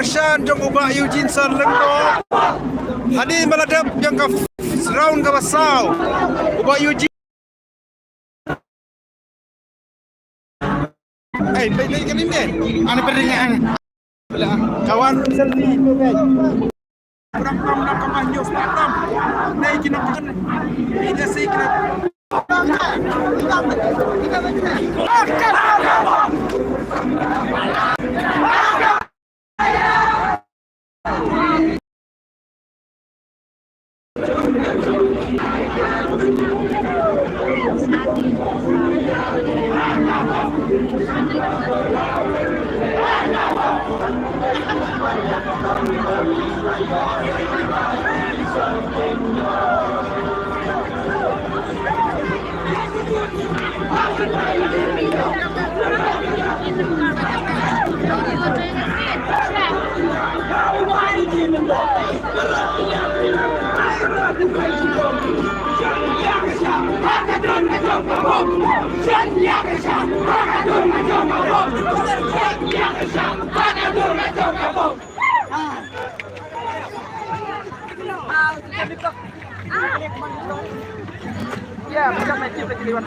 Bershan jong ubah Eugene San lengko. Hani maladap yang ka round ka basau. Ubah Eugene. Baik kan ini. Ane peringan. Kawan selfie itu guys. Kurang nak kamanyo statam. Naikin ako kan. Ida sikret. Ya, macam macam lagi lewat.